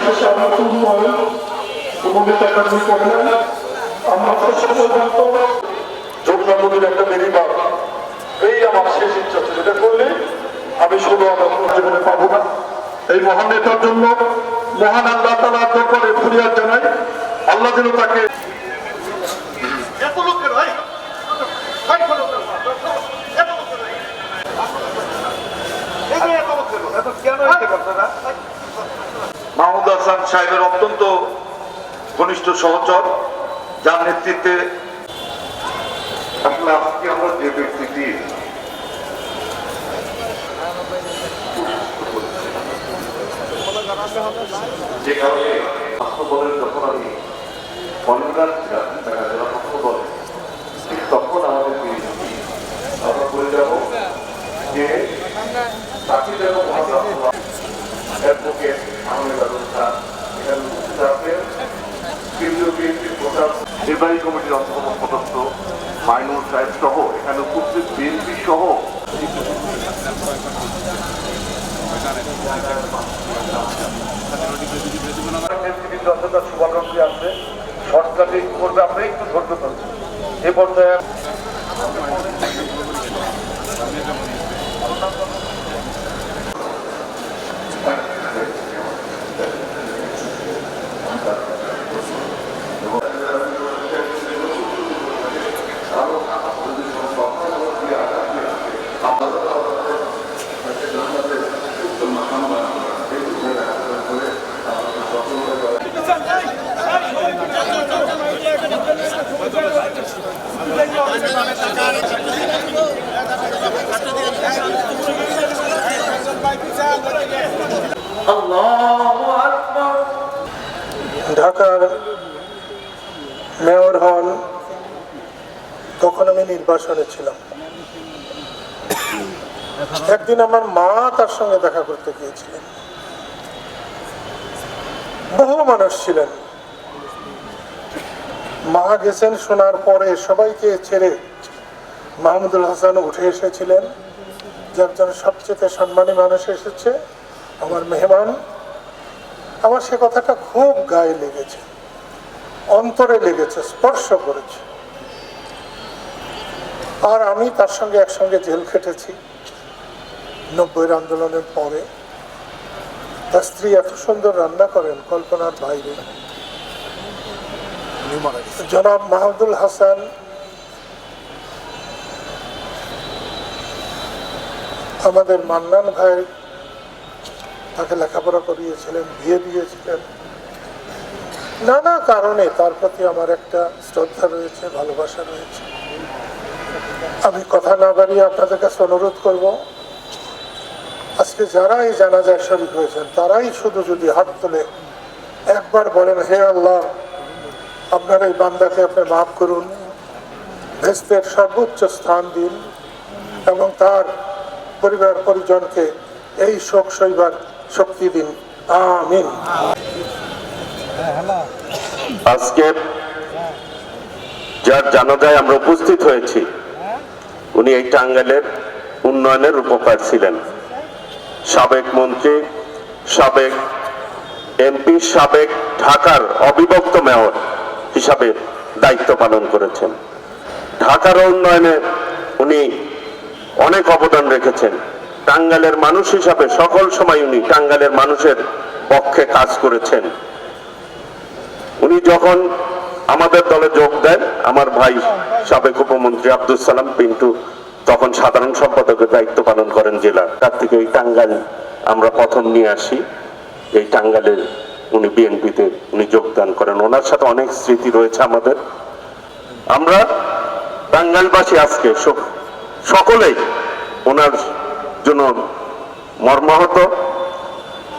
শেষে আমরা শুরু করেন কোনো নেতা কর্মী করে না। আমরা সিদ্ধান্ত যোগনাথের একটা বেরিবার এই আমার শেষ ইচ্ছা ছিল, যেটা করলে আমি শুধু আমার জীবনে পাবো না। এই মহান নেতার জন্য মহান আল্লাহ তাআলার দরবারে ফরিয়াদ জানাই, আল্লাহ যেন তাকে মাহমুদ হাসান সাহেবের অত্যন্ত ঘনিষ্ঠ সহচর, যার নেতৃত্বে আসলে আজকে আমরা যে ব্যক্তিটি যে কারণে বাস্তবলের যখন আমি কনভেনার ছিলাম ঢাকা জেলা বাস্তবলে, ঠিক তখন আমাদের আমরা বলে যাব যে তাকে যেন অ্যাডভোকেট আমাদের ব্যবস্থা এখানে উপস্থিত আছেন কেন্দ্রীয় বিএনপির প্রচার নির্বাহী কমিটির অন্যতম সদস্য মাইনুর সাহেব সহ এখানে উপস্থিত বিএনপি সহ শুভাকাঙ্ক্ষী আছে। শর্টকাটে করবে, আমরা একটু ধৈর্য ধরছি এ পর্যায়ে। ঢাকার মেয়র হন, তখন আমি নির্বাসনে ছিলাম। একদিন আমার মা তার সঙ্গে দেখা করতে গিয়েছিলেন। বহু মানুষ ছিলেন। মা গেছেন শোনার পরে সবাইকে ছেড়ে মাহমুদুল হাসান উঠে এসেছিলেন, যে একজন সবচেয়ে সম্মানী মানুষ এসেছে, আমার মেহমান। আমার সে কথাটা খুব গায়ে লেগেছে, অন্তরে লেগেছে, স্পর্শ করেছে। আর আমি তার সঙ্গে একসঙ্গে জেল খেটেছি 90-এর আন্দোলনের পরে। তার স্ত্রী এত সুন্দর রান্না করেন, কল্পনার বাইরে। জনাব মাহমুদুল হাসান আমাদের মান্নান ভাই তাকে লেখাপড়া করিয়েছিলেন, বিয়ে দিয়েছিলেন। নানা কারণে তার প্রতি আমার একটা শ্রদ্ধা রয়েছে, ভালোবাসা রয়েছে। আমি কথা না বাড়িয়ে আপনাদের কাছে অনুরোধ করব, আজকে যারা এই জানাজায় শরীক হয়েছেন তারাই শুধু যদি হাত তুলে একবার বলেন, হে আল্লাহ, আপনার এই বান্দাকে আপনি মাফ করুন, ভেস্তের সর্বোচ্চ স্থান দিন এবং তার পরিবার পরিজনকে এই শোক সইবার শক্তি দিন, আমিন। আজকে যার জানাজায় আমরা উপস্থিত হয়েছি, উনি এই টাঙ্গাইলের উন্নয়নের রূপকার ছিলেন। সাবেক মন্ত্রী, সাবেক এমপি, সাবেক ঢাকার অবিভক্ত মেয়র হিসাবে দায়িত্ব পালন করেছেন। ঢাকার উন্নয়নে উনি অনেক অবদান রেখেছেন। টাঙ্গাইলের মানুষ হিসাবে সকল সময় উনি টাঙ্গাইলের মানুষের পক্ষে কাজ করেছেন। উনি যখন আমাদের দলে যোগ দেন, আমার ভাই সাবেক উপমন্ত্রী আব্দুল সালাম পিন্টু তখন সাধারণ সম্পাদকের দায়িত্ব পালন করেন জেলার। তার থেকে এই টাঙ্গাইল আমরা প্রথম নিয়ে আসি। এই টাঙ্গাইলের উনি বিএনপিতে উনি যোগদান করেন। ওনার সাথে অনেক স্মৃতি রয়েছে আমাদের। আমরা টাঙ্গাইলবাসী আজকে সকলেই ওনার জন্য মর্মাহত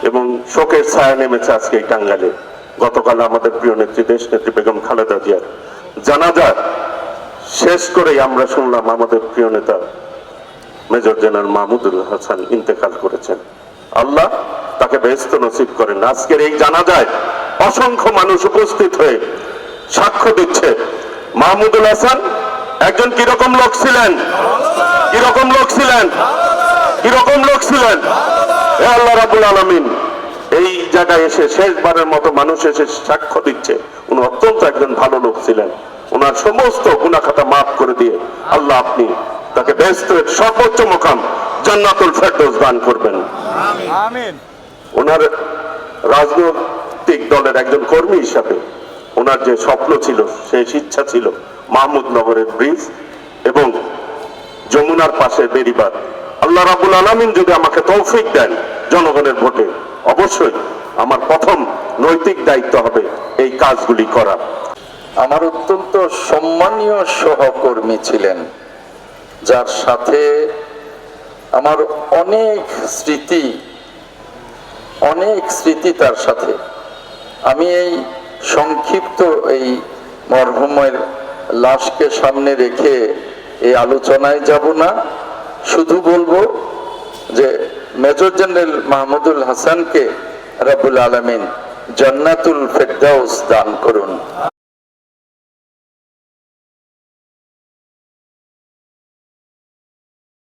এবং শোকের ছায়া নেমেছে আজকে এই টাঙ্গাইলে। গতকাল আমাদের প্রিয় নেত্রী, দেশ নেত্রী বেগম খালেদা জিয়ার জানাজা শেষ করেই আমরা শুনলাম আমাদের প্রিয় নেতা মেজর জেনারেল মাহমুদুল হাসান ইন্তেকাল করেছেন। আল্লাহ তাকে বেহেশত নসিব করেন। আজকের এই জানাজায় অসংখ্য মানুষ উপস্থিত হয়ে সাক্ষ্য দিচ্ছে মাহমুদুল হাসান একজন কিরকম লোক ছিলেন, কিরকম লোক ছিলেন, কিরকম লোক ছিলেন। আল্লাহ রাব্বুল আলামিন এই জায়গায় এসে শেষবারের মতো মানুষ এসে সাক্ষ্য দিচ্ছে উনি অত্যন্ত একজন ভালো লোক ছিলেন। ওনার সমস্ত গুনাহখাতা মাফ করে দিয়ে আল্লাহ আপনি তাকে বেহেশতের সর্বোচ্চ মুকাম জান্নাতুল ফেরদৌস দান করবেন। আমিন। ওনার রাজনৈতিক দলের একজন কর্মী হিসাবে ওনার যে স্বপ্ন ছিল, সেই ইচ্ছা ছিল মাহমুদনগরের ব্রিজ এবং যমুনার পাশে বেড়িবাঁধ। আল্লাহ রাব্বুল আলামিন যদি আমাকে তৌফিক দেন জনগণের ভোটে, অবশ্যই আমার প্রথম নৈতিক দায়িত্ব হবে এই কাজগুলি করা। আমার অত্যন্ত সম্মানীয় সহকর্মী ছিলেন, যার সাথে আমার অনেক স্মৃতি তার সাথে। আমি এই সংক্ষিপ্ত এই মরহুমের লাশকে সামনে রেখে এই আলোচনায় যাব না, শুধু বলবো যে মেজর জেনারেল মাহমুদুল হাসানকে রব্বুল আলামিন জান্নাতুল ফেরদাউস দান করুন।